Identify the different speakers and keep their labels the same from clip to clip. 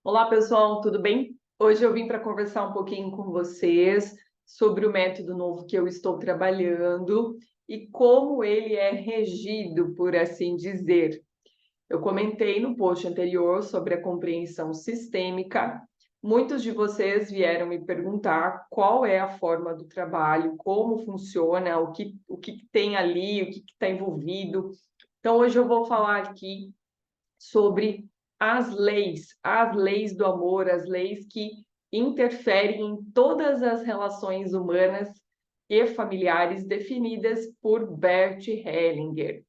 Speaker 1: Olá, pessoal, tudo bem? Hoje eu vim para conversar um pouquinho com vocês sobre o método novo que eu estou trabalhando e como ele é regido, por assim dizer. Eu comentei no post anterior sobre a compreensão sistêmica. Muitos de vocês vieram me perguntar qual é a forma do trabalho, como funciona, o que tem ali, o que está envolvido. Então, hoje eu vou falar aqui sobre as leis do amor, as leis que interferem em todas as relações humanas e familiares definidas por Bert Hellinger.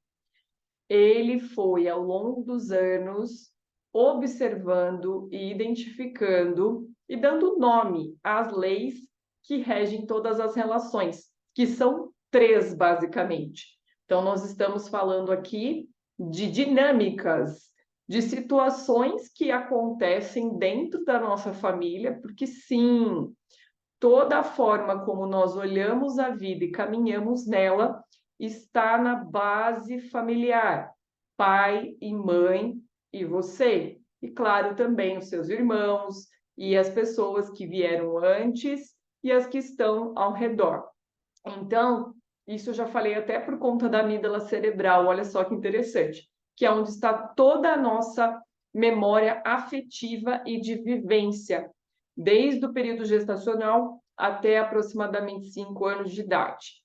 Speaker 1: Ele foi, ao longo dos anos, observando e identificando e dando nome às leis que regem todas as relações, que são três, basicamente. Então, nós estamos falando aqui de dinâmicas, de situações que acontecem dentro da nossa família, porque sim, toda a forma como nós olhamos a vida e caminhamos nela está na base familiar, pai e mãe e você. E claro, também os seus irmãos e as pessoas que vieram antes e as que estão ao redor. Então, isso eu já falei até por conta da amígdala cerebral, olha só que interessante, que é onde está toda a nossa memória afetiva e de vivência, desde o período gestacional até aproximadamente 5 anos de idade.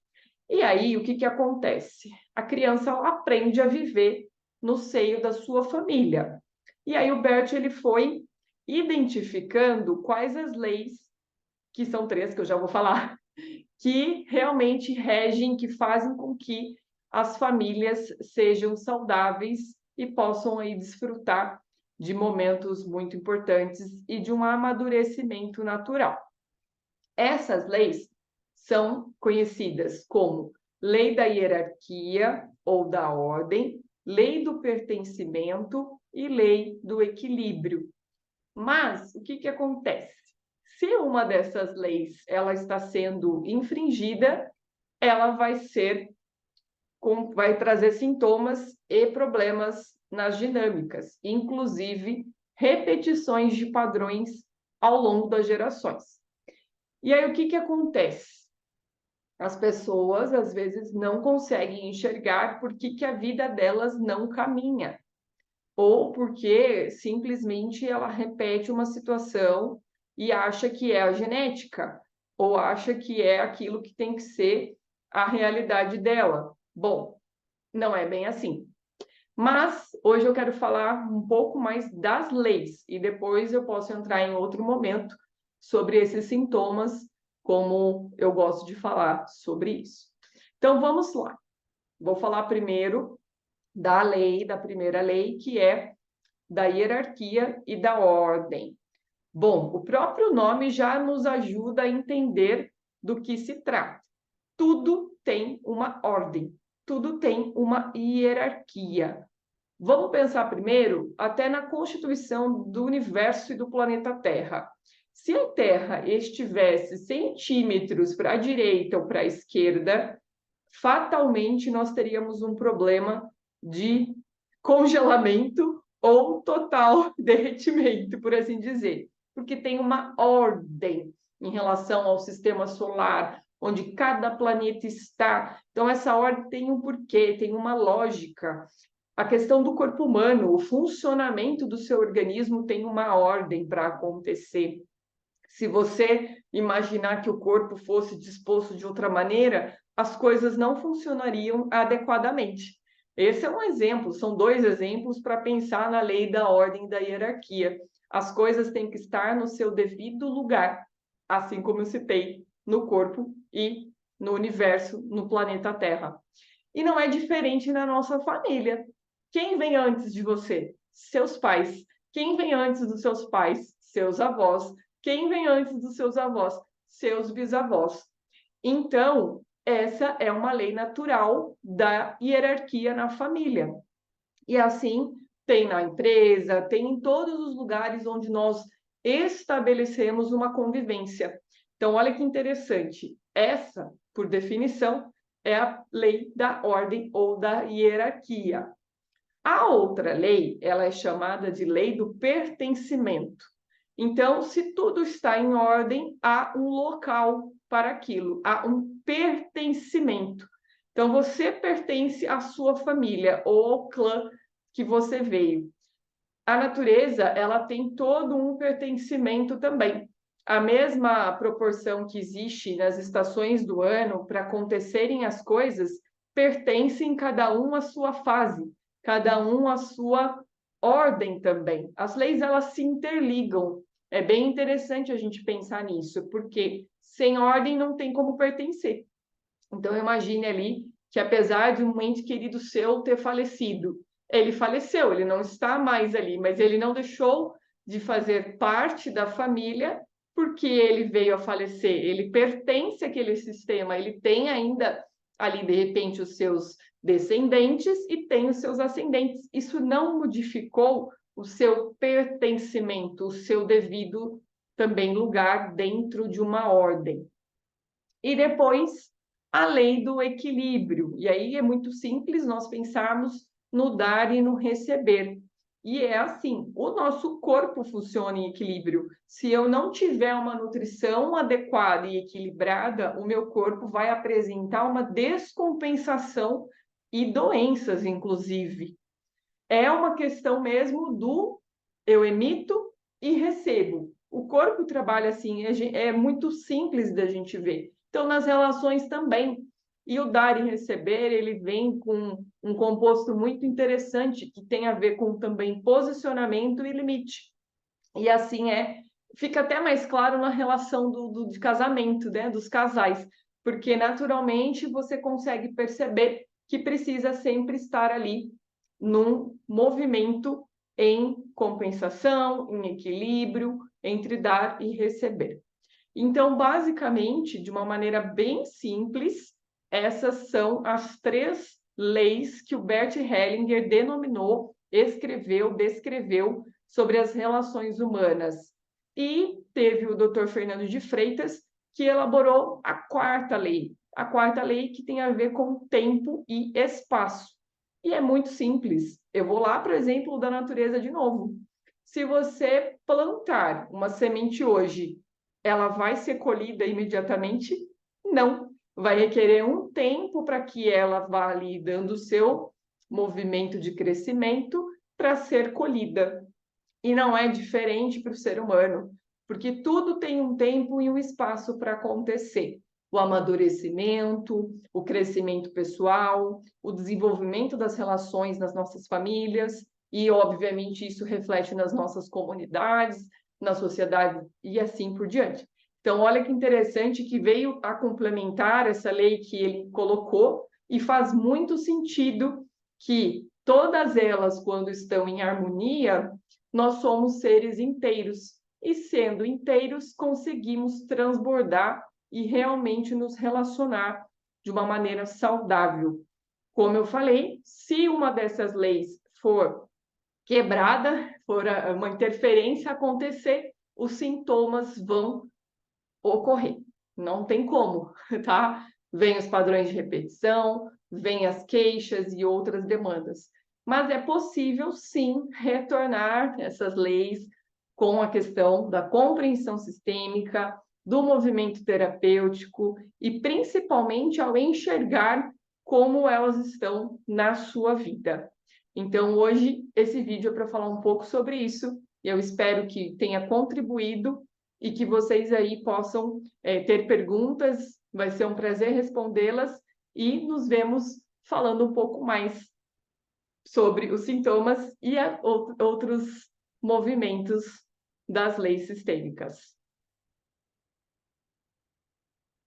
Speaker 1: E aí, o que que acontece? A criança ela aprende a viver no seio da sua família. E aí o Bert ele foi identificando quais as leis, que são três que eu já vou falar, que realmente regem, que fazem com que as famílias sejam saudáveis e possam aí desfrutar de momentos muito importantes e de um amadurecimento natural. Essas leis são conhecidas como lei da hierarquia ou da ordem, lei do pertencimento e lei do equilíbrio. Mas o que que acontece? Se uma dessas leis ela está sendo infringida, ela vai trazer sintomas e problemas nas dinâmicas, inclusive repetições de padrões ao longo das gerações. E aí o que que acontece? As pessoas às vezes não conseguem enxergar por que que a vida delas não caminha, ou porque simplesmente ela repete uma situação e acha que é a genética, ou acha que é aquilo que tem que ser a realidade dela. Bom, não é bem assim. Mas hoje eu quero falar um pouco mais das leis e depois eu posso entrar em outro momento sobre esses sintomas, como eu gosto de falar sobre isso. Então vamos lá. Vou falar primeiro da lei, da primeira lei, que é da hierarquia e da ordem. Bom, o próprio nome já nos ajuda a entender do que se trata. Tudo tem uma ordem, tudo tem uma hierarquia. Vamos pensar primeiro até na constituição do universo e do planeta Terra. Se a Terra estivesse centímetros para a direita ou para a esquerda, fatalmente nós teríamos um problema de congelamento ou total derretimento, por assim dizer, porque tem uma ordem em relação ao sistema solar, onde cada planeta está. Então, essa ordem tem um porquê, tem uma lógica. A questão do corpo humano, o funcionamento do seu organismo tem uma ordem para acontecer. Se você imaginar que o corpo fosse disposto de outra maneira, as coisas não funcionariam adequadamente. Esse é um exemplo, são dois exemplos para pensar na lei da ordem e da hierarquia. As coisas têm que estar no seu devido lugar, assim como eu citei no corpo e no universo, no planeta Terra. E não é diferente na nossa família. Quem vem antes de você? Seus pais. Quem vem antes dos seus pais? Seus avós. Quem vem antes dos seus avós? Seus bisavós. Então, essa é uma lei natural da hierarquia na família. E assim tem na empresa, tem em todos os lugares onde nós estabelecemos uma convivência. Então, olha que interessante. Essa, por definição, é a lei da ordem ou da hierarquia. A outra lei, ela é chamada de lei do pertencimento. Então, se tudo está em ordem, há um local para aquilo, há um pertencimento. Então, você pertence à sua família ou ao clã que você veio. A natureza, ela tem todo um pertencimento também. A mesma proporção que existe nas estações do ano para acontecerem as coisas, pertencem cada um à sua fase, cada um à sua ordem também. As leis, elas se interligam. É bem interessante a gente pensar nisso, porque sem ordem não tem como pertencer. Então, imagine ali que, apesar de um ente querido seu ter falecido, ele faleceu, ele não está mais ali, mas ele não deixou de fazer parte da família porque ele veio a falecer. Ele pertence àquele sistema, ele tem ainda ali, de repente, os seus descendentes e tem os seus ascendentes. Isso não modificou o seu pertencimento, o seu devido também lugar dentro de uma ordem. E depois, a lei do equilíbrio. E aí é muito simples nós pensarmos no dar e no receber. E é assim, o nosso corpo funciona em equilíbrio. Se eu não tiver uma nutrição adequada e equilibrada, o meu corpo vai apresentar uma descompensação e doenças, inclusive. É uma questão mesmo do eu emito e recebo. O corpo trabalha assim, é muito simples da gente ver. Então, nas relações também. E o dar e receber, ele vem com um composto muito interessante, que tem a ver com também posicionamento e limite. E assim fica até mais claro na relação de casamento, né, dos casais, porque naturalmente você consegue perceber que precisa sempre estar ali num movimento em compensação, em equilíbrio entre dar e receber. Então, basicamente, de uma maneira bem simples, essas são as 3 leis que o Bert Hellinger denominou, escreveu, descreveu sobre as relações humanas. E teve o Dr. Fernando de Freitas, que elaborou a 4ª lei. A 4ª lei que tem a ver com tempo e espaço. E é muito simples. Eu vou lá para o exemplo da natureza de novo. Se você plantar uma semente hoje, ela vai ser colhida imediatamente? Não. Vai requerer um tempo para que ela vá ali dando o seu movimento de crescimento para ser colhida. E não é diferente para o ser humano, porque tudo tem um tempo e um espaço para acontecer. O amadurecimento, o crescimento pessoal, o desenvolvimento das relações nas nossas famílias, e, obviamente, isso reflete nas nossas comunidades, na sociedade e assim por diante. Então, olha que interessante que veio a complementar essa lei que ele colocou, e faz muito sentido que todas elas, quando estão em harmonia, nós somos seres inteiros, e sendo inteiros, conseguimos transbordar e realmente nos relacionar de uma maneira saudável. Como eu falei, se uma dessas leis for quebrada, for uma interferência acontecer, os sintomas vão ocorrer. Não tem como, tá? Vem os padrões de repetição, vem as queixas e outras demandas. Mas é possível, sim, retornar essas leis com a questão da compreensão sistêmica, do movimento terapêutico e, principalmente, ao enxergar como elas estão na sua vida. Então, hoje, esse vídeo é para falar um pouco sobre isso. Eu espero que tenha contribuído e que vocês aí possam ter perguntas. Vai ser um prazer respondê-las e nos vemos falando um pouco mais sobre os sintomas e outros movimentos das leis sistêmicas.